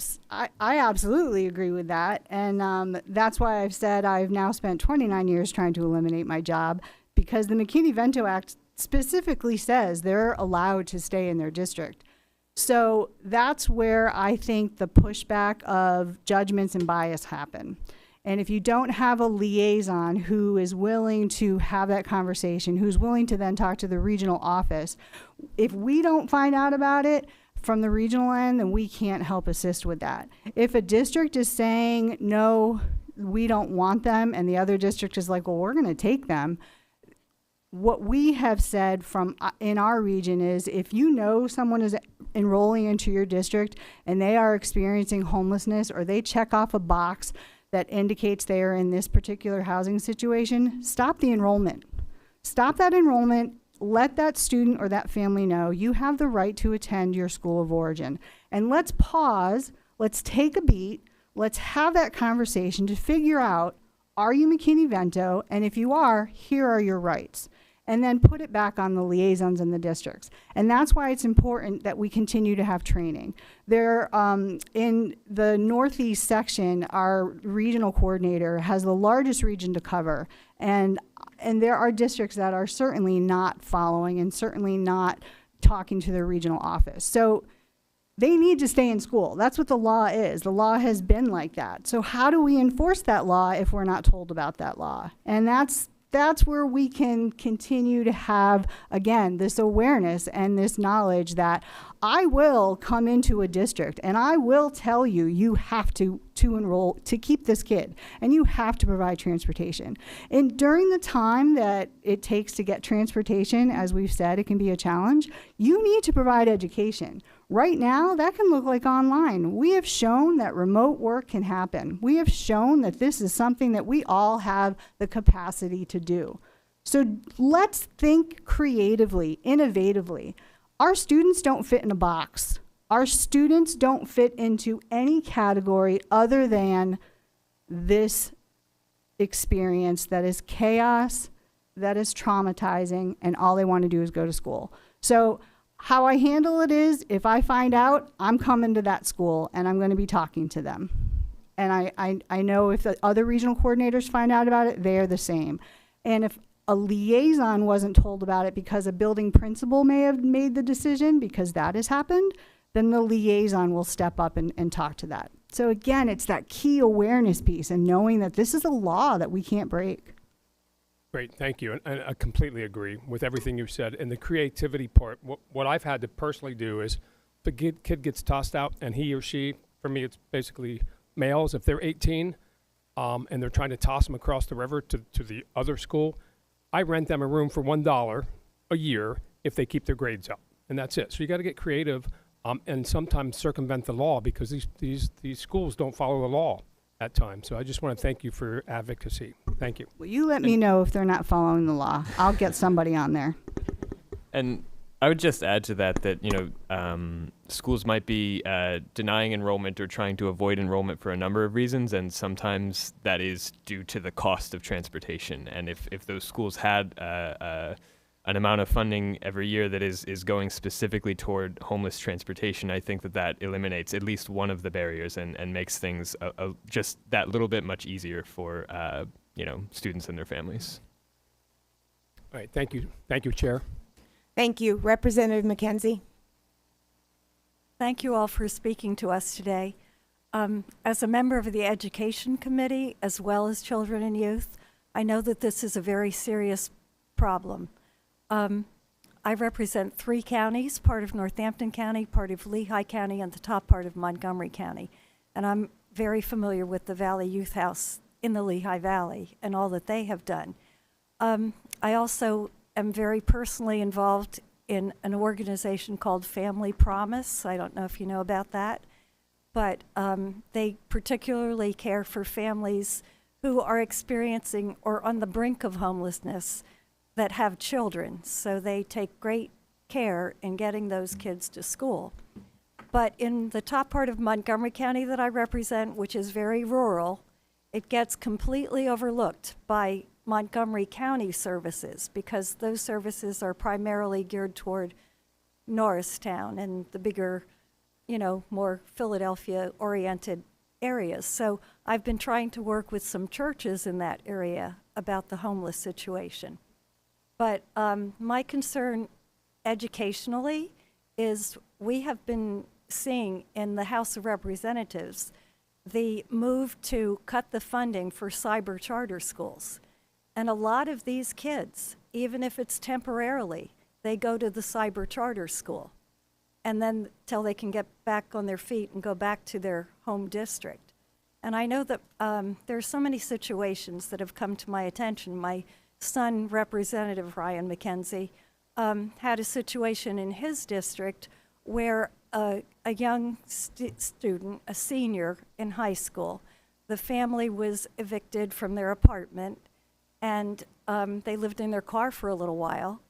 absolutely agree with that. And that's why I've said I've now spent 29 years trying to eliminate my job, because the McKinney-Vento Act specifically says they're allowed to stay in their district. So that's where I think the pushback of judgments and bias happen. And if you don't have a liaison who is willing to have that conversation, who's willing to then talk to the regional office, if we don't find out about it from the regional end, then we can't help assist with that. If a district is saying, no, we don't want them, and the other district is like, well, we're going to take them, what we have said from in our region is, if you know someone is enrolling into your district and they are experiencing homelessness, or they check off a box that indicates they are in this particular housing situation, stop the enrollment. Stop that enrollment. Let that student or that family know you have the right to attend your school of origin. And let's pause, let's take a beat, let's have that conversation to figure out, are you McKinney-Vento? And if you are, here are your rights. And then put it back on the liaisons in the districts. And that's why it's important that we continue to have training. There, in the Northeast section, our regional coordinator has the largest region to cover. And there are districts that are certainly not following and certainly not talking to their regional office. So they need to stay in school. That's what the law is. The law has been like that. So how do we enforce that law if we're not told about that law? And that's where we can continue to have, again, this awareness and this knowledge that I will come into a district and I will tell you, you have to enroll to keep this kid, and you have to provide transportation. And during the time that it takes to get transportation, as we've said, it can be a challenge, you need to provide education. Right now, that can look like online. We have shown that remote work can happen. We have shown that this is something that we all have the capacity to do. So let's think creatively, innovatively. Our students don't fit in a box. Our students don't fit into any category other than this experience that is chaos, that is traumatizing, and all they want to do is go to school. So how I handle it is, if I find out, I'm coming to that school and I'm going to be talking to them. And I know if the other regional coordinators find out about it, they're the same. And if a liaison wasn't told about it because a building principal may have made the decision, because that has happened, then the liaison will step up and talk to that. So again, it's that key awareness piece and knowing that this is a law that we can't break. Great, thank you. And I completely agree with everything you said. And the creativity part, what I've had to personally do is, the kid gets tossed out and he or she, for me it's basically males, if they're 18 and they're trying to toss them across the river to the other school, I rent them a room for $1 a year if they keep their grades up. And that's it. So you got to get creative and sometimes circumvent the law, because these schools don't follow the law at times. So I just want to thank you for your advocacy. Thank you. Well, you let me know if they're not following the law. I'll get somebody on there. And I would just add to that, schools might be denying enrollment or trying to avoid enrollment for a number of reasons, and sometimes that is due to the cost of transportation. And if those schools had an amount of funding every year that is going specifically toward homeless transportation, I think that eliminates at least one of the barriers and makes things just that little bit much easier for students and their families. All right, thank you. Thank you, Chair. Thank you. Representative McKenzie. Thank you all for speaking to us today. As a member of the Education Committee, as well as Children and Youth, I know that this is a very serious problem. I represent 3 counties, part of Northampton County, part of Lehigh County, and the top part of Montgomery County. And I'm very familiar with the Valley Youth House in the Lehigh Valley and all that they have done. I also am very personally involved in an organization called Family Promise. I don't know if you know about that, but they particularly care for families who are experiencing or on the brink of homelessness that have children. So they take great care in getting those kids to school. But in the top part of Montgomery County that I represent, which is very rural, it gets completely overlooked by Montgomery County services, because those services are primarily geared toward Norristown and the bigger, more Philadelphia-oriented areas. So I've been trying to work with some churches in that area about the homeless situation. But my concern educationally is we have been seeing in the House of Representatives the move to cut the funding for cyber charter schools. And a lot of these kids, even if it's temporarily, they go to the cyber charter school and then till they can get back on their feet and go back to their home district. And I know that there are so many situations that have come to my attention. My son, Representative Ryan McKenzie, had a situation in his district where a young student, a senior in high school, the family was evicted from their apartment, and they lived in their car for a little while.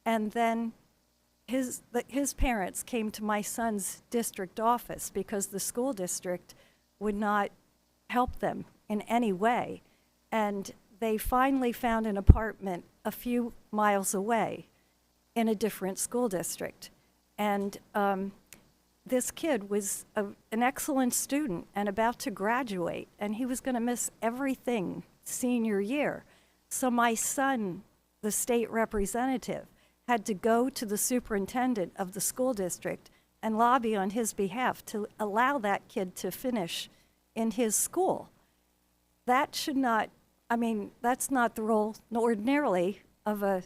And then his parents came to my son's district office because the school district would not help them in any way. And they finally found an apartment a few miles away in a different school district. And this kid was an excellent student and about to graduate, and he was going to miss everything senior year. So my son, the state representative, had to go to the superintendent of the school district and lobby on his behalf to allow that kid to finish in his school. That should not, I mean, that's not the role ordinarily of a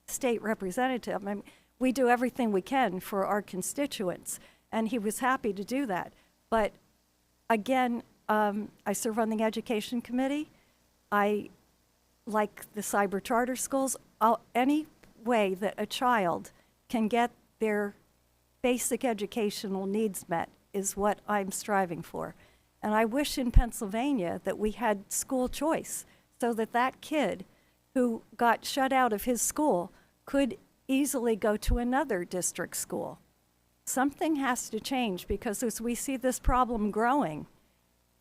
state representative. I mean, we do everything we can for our constituents, and he was happy to do that. But again, I serve on the education committee. I like the cyber charter schools. Any way that a child can get their basic educational needs met is what I'm striving for. And I wish in Pennsylvania that we had school choice so that that kid who got shut out of his school could easily go to another district school. Something has to change because as we see this problem growing,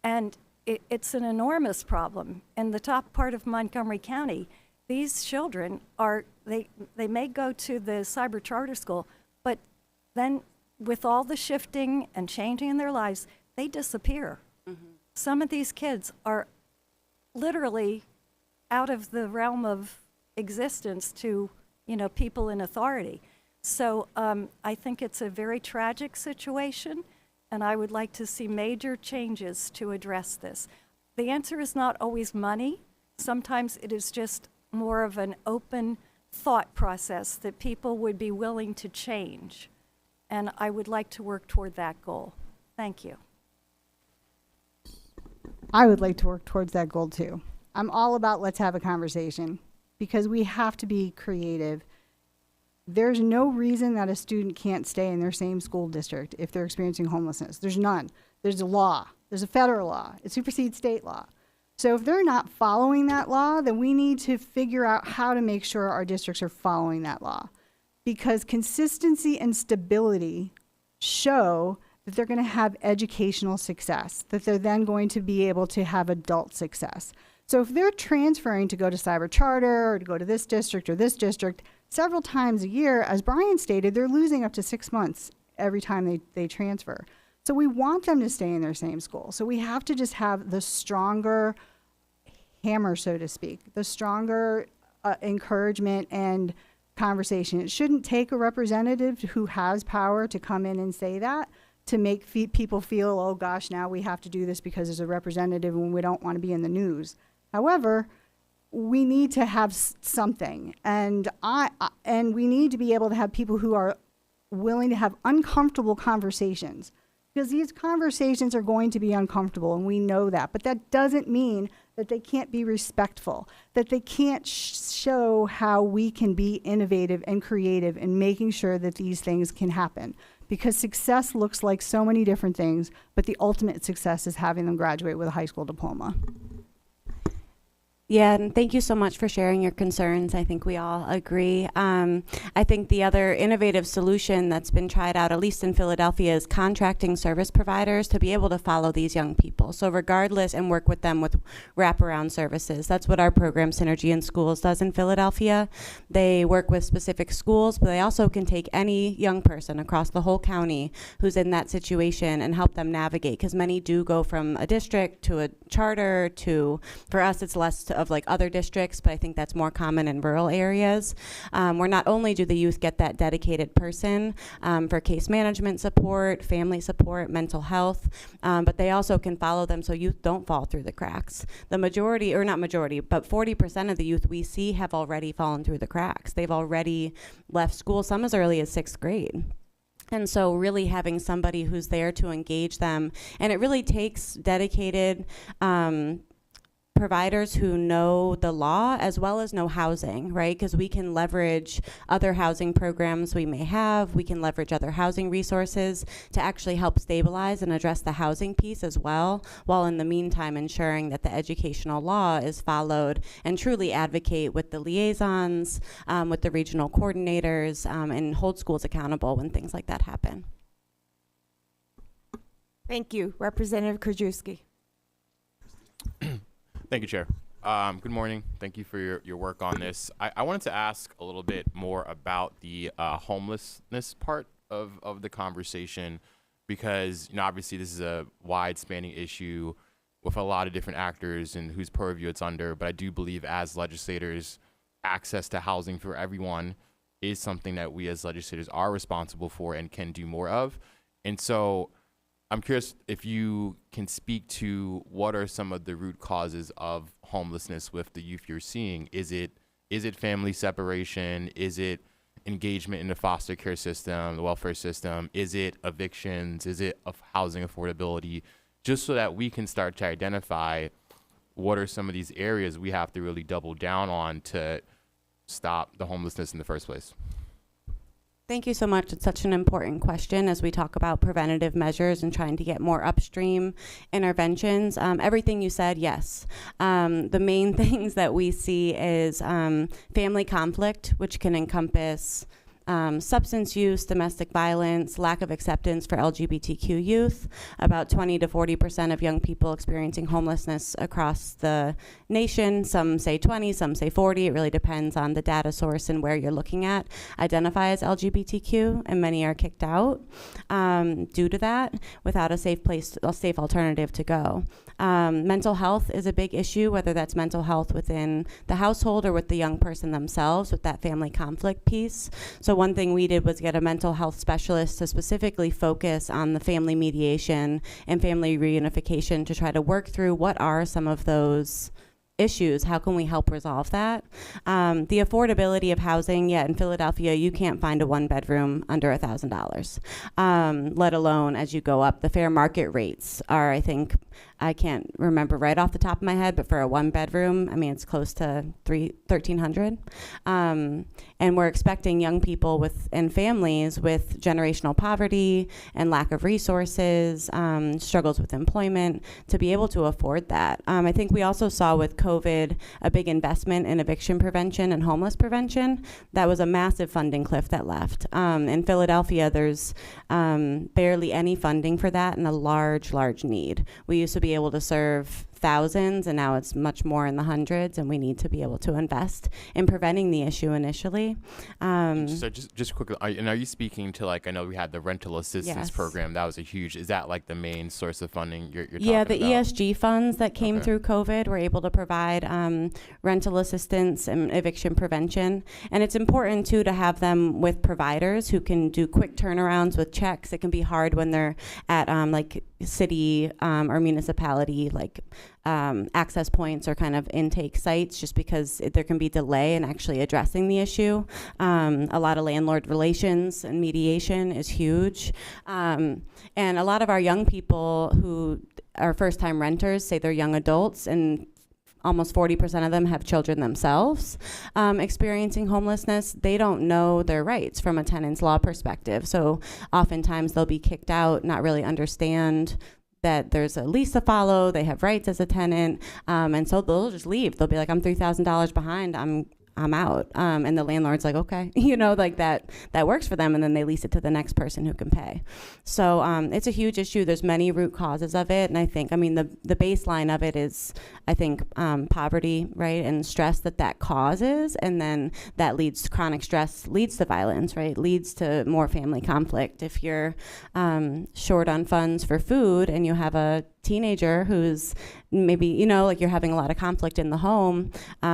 and it's an enormous problem in the top part of Montgomery County, these children are, they may go to the cyber charter school, but then with all the shifting and changing in their lives, they disappear. Mm-hmm. Some of these kids are literally out of the realm of existence to, people in authority. So I think it's a very tragic situation, and I would like to see major changes to address this. The answer is not always money. Sometimes it is just more of an open thought process that people would be willing to change. And I would like to work toward that goal. Thank you. I would like to work towards that goal too. I'm all about let's have a conversation because we have to be creative. There's no reason that a student can't stay in their same school district if they're experiencing homelessness. There's none. There's a law. There's a federal law. It supersedes state law. So if they're not following that law, then we need to figure out how to make sure our districts are following that law. Because consistency and stability show that they're going to have educational success, that they're then going to be able to have adult success. So if they're transferring to go to cyber charter or to go to this district or this district several times a year, as Brian stated, they're losing up to 6 months every time they transfer. So we want them to stay in their same school. So we have to just have the stronger hammer, so to speak, the stronger encouragement and conversation. It shouldn't take a representative who has power to come in and say that to make people feel, oh gosh, now we have to do this because there's a representative and we don't want to be in the news. However, we need to have something, and we need to be able to have people who are willing to have uncomfortable conversations, because these conversations are going to be uncomfortable, and we know that. But that doesn't mean that they can't be respectful, that they can't show how we can be innovative and creative in making sure that these things can happen. Because success looks like so many different things, but the ultimate success is having them graduate with a high school diploma. Yeah, and thank you so much for sharing your concerns. I think we all agree. I think the other innovative solution that's been tried out, at least in Philadelphia, is contracting service providers to be able to follow these young people. So regardless, and work with them with wraparound services. That's what our program, Synergy in Schools, does in Philadelphia. They work with specific schools, but they also can take any young person across the whole county who's in that situation and help them navigate, because many do go from a district to a charter to, for us, it's less of like other districts, but I think that's more common in rural areas, where not only do the youth get that dedicated person for case management support, family support, mental health, but they also can follow them so youth don't fall through the cracks. The majority, or not majority, but 40% of the youth we see have already fallen through the cracks. They've already left school, some as early as 6th grade. And so really having somebody who's there to engage them, and it really takes dedicated providers who know the law as well as know housing, right? Because we can leverage other housing programs we may have. We can leverage other housing resources to actually help stabilize and address the housing piece as well, while in the meantime ensuring that the educational law is followed, and truly advocate with the liaisons, with the regional coordinators, and hold schools accountable when things like that happen. Thank you. Representative Krajewski. Thank you, Chair. Good morning. Thank you for your work on this. I wanted to ask a little bit more about the homelessness part of the conversation, because obviously this is a wide-spanning issue with a lot of different actors and whose purview it's under. But I do believe as legislators, access to housing for everyone is something that we as legislators are responsible for and can do more of. And so I'm curious if you can speak to what are some of the root causes of homelessness with the youth you're seeing. Is it family separation? Is it engagement in the foster care system, the welfare system? Is it evictions? Is it of housing affordability? Just so that we can start to identify what are some of these areas we have to really double down on to stop the homelessness in the first place. Thank you so much. It's such an important question as we talk about preventative measures and trying to get more upstream interventions. Everything you said, yes. The main things that we see is family conflict, which can encompass substance use, domestic violence, lack of acceptance for LGBTQ youth. About 20 to 40% of young people experiencing homelessness across the nation, some say 20, some say 40, it really depends on the data source and where you're looking at, identify as LGBTQ, and many are kicked out due to that, without a safe alternative to go. Mental health is a big issue, whether that's mental health within the household or with the young person themselves, with that family conflict piece. So one thing we did was get a mental health specialist to specifically focus on the family mediation and family reunification to try to work through what are some of those issues. How can we help resolve that? The affordability of housing, in Philadelphia, you can't find a 1-bedroom under $1,000, let alone as you go up. The fair market rates are, I think, I can't remember right off the top of my head, but for a 1-bedroom, I mean, it's close to $1,300. And we're expecting young people and families with generational poverty and lack of resources, struggles with employment, to be able to afford that. I think we also saw with COVID a big investment in eviction prevention and homeless prevention. That was a massive funding cliff that left. In Philadelphia, there's barely any funding for that and a large, large need. We used to be able to serve thousands, and now it's much more in the hundreds, and we need to be able to invest in preventing the issue initially. So just quickly, are you speaking to, like, I know we had the rental assistance program, that was a huge, is that like the main source of funding you're talking about? The ESG funds that came through COVID were able to provide rental assistance and eviction prevention. And it's important too to have them with providers who can do quick turnarounds with checks. It can be hard when they're at like city or municipality, like access points or kind of intake sites, just because there can be delay in actually addressing the issue. A lot of landlord relations and mediation is huge. And a lot of our young people who are first-time renters, say they're young adults, and almost 40% of them have children themselves experiencing homelessness. They don't know their rights from a tenant's law perspective. So oftentimes they'll be kicked out, not really understand that there's a lease to follow, they have rights as a tenant, and so they'll just leave. They'll be like, I'm $3,000 behind, I'm out. And the landlord's like, okay, like that works for them, and then they lease it to the next person who can pay. So it's a huge issue. There's many root causes of it, and I think, the baseline of it is, I think, poverty, right, and stress that causes, and then that chronic stress leads to violence, right, leads to more family conflict. If you're short on funds for food and you have a teenager who's maybe, you know, like you're having a lot of conflict in the home,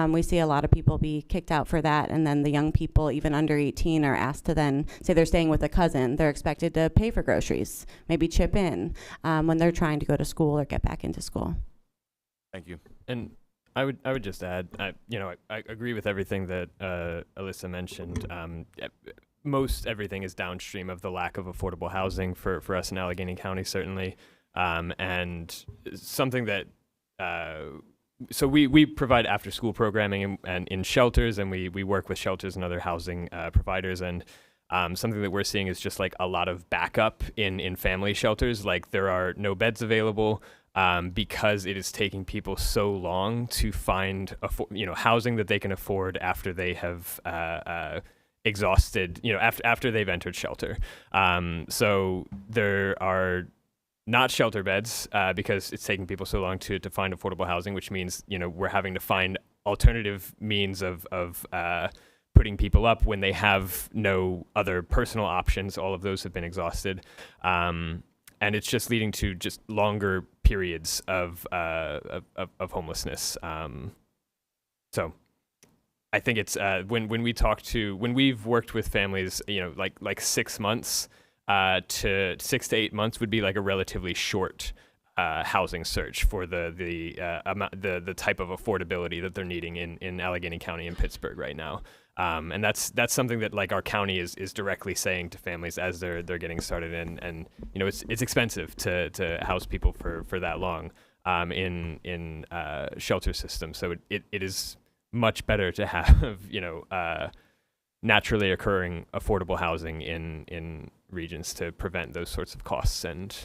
we see a lot of people be kicked out for that. And then the young people, even under 18, are asked to then, say they're staying with a cousin, they're expected to pay for groceries, maybe chip in when they're trying to go to school or get back into school. Thank you. And I would just add, I agree with everything that Alyssa mentioned. Most everything is downstream of the lack of affordable housing for us in Allegheny County, certainly. And something that, so we provide after school programming and in shelters, and we work with shelters and other housing providers. And something that we're seeing is just like a lot of backup in family shelters. Like there are no beds available. Because it is taking people so long to find housing that they can afford after they have exhausted, after they've entered shelter. So there are not shelter beds because it's taking people so long to find affordable housing, which means we're having to find alternative means of putting people up when they have no other personal options. All of those have been exhausted. And it's just leading to just longer periods of homelessness. So I think it's when we've worked with families, like 6 months to 6 to 8 months would be like a relatively short housing search for the type of affordability that they're needing in Allegheny County and Pittsburgh right now. And that's something that like our county is directly saying to families as they're getting started and it's expensive to house people for that long in shelter systems. So it is much better to have naturally occurring affordable housing in regions to prevent those sorts of costs. And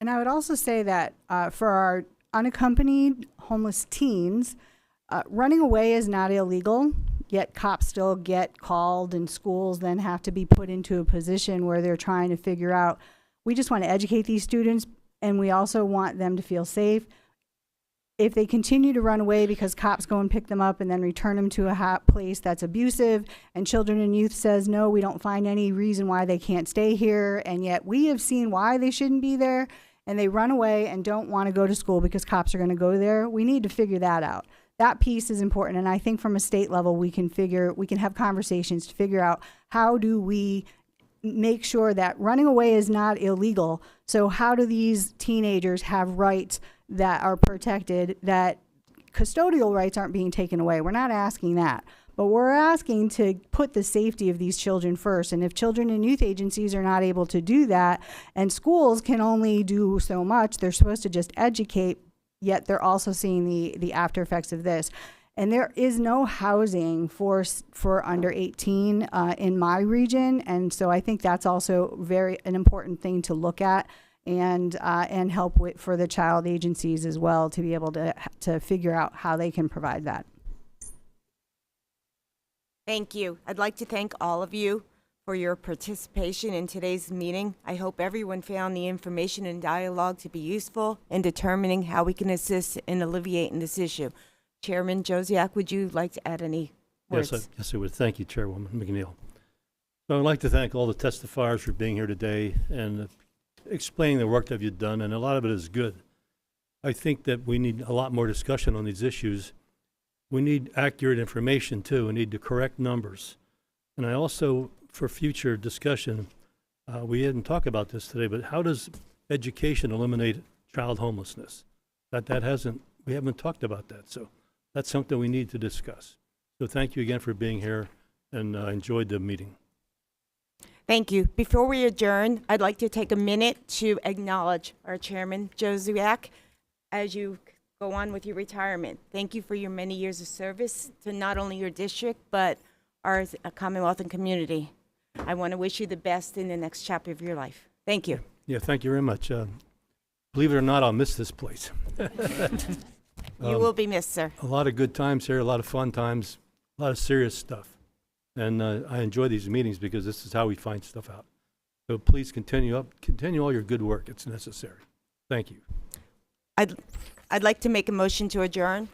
And I would also say that for our unaccompanied homeless teens, running away is not illegal, yet cops still get called and schools then have to be put into a position where they're trying to figure out, we just want to educate these students and we also want them to feel safe. If they continue to run away because cops go and pick them up and then return them to a place that's abusive and children and youth says, no, we don't find any reason why they can't stay here, and yet we have seen why they shouldn't be there, and they run away and don't want to go to school because cops are going to go there, we need to figure that out. That piece is important, and I think from a state level we can have conversations to figure out how do we make sure that running away is not illegal. So how do these teenagers have rights that are protected, that custodial rights aren't being taken away? We're not asking that, but we're asking to put the safety of these children first. And if children and youth agencies are not able to do that, and schools can only do so much, they're supposed to just educate, yet they're also seeing the after effects of this. And there is no housing for under 18 in my region, and so I think that's also an important thing to look at and help with for the child agencies as well to be able to figure out how they can provide that. Thank you. I'd like to thank all of you for your participation in today's meeting. I hope everyone found the information and dialogue to be useful in determining how we can assist in alleviating this issue. Chairman Josiak, would you like to add any words? Yes, I would. Thank you, Chairwoman McNeil. So I'd like to thank all the testifiers for being here today and explaining the work that you've done, and a lot of it is good. I think that we need a lot more discussion on these issues. We need accurate information, too. We need the correct numbers. And I also, for future discussion, we didn't talk about this today, but how does education eliminate child homelessness? We haven't talked about that, so that's something we need to discuss. So thank you again for being here, and enjoyed the meeting. Thank you. Before we adjourn, I'd like to take a minute to acknowledge our chairman, Josiak, as you go on with your retirement. Thank you for your many years of service to not only your district, but our Commonwealth and community. I want to wish you the best in the next chapter of your life. Thank you. Yeah, thank you very much. Believe it or not, I'll miss this place. You will be missed, sir. A lot of good times here, a lot of fun times, a lot of serious stuff. And I enjoy these meetings because this is how we find stuff out. So please continue all your good work. It's necessary. Thank you. I'd like to make a motion to adjourn.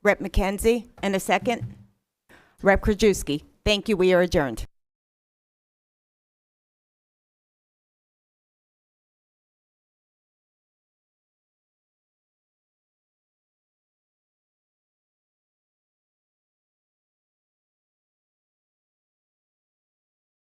Rep. McKenzie, and a second. Rep. Krajewski. Thank you. We are adjourned.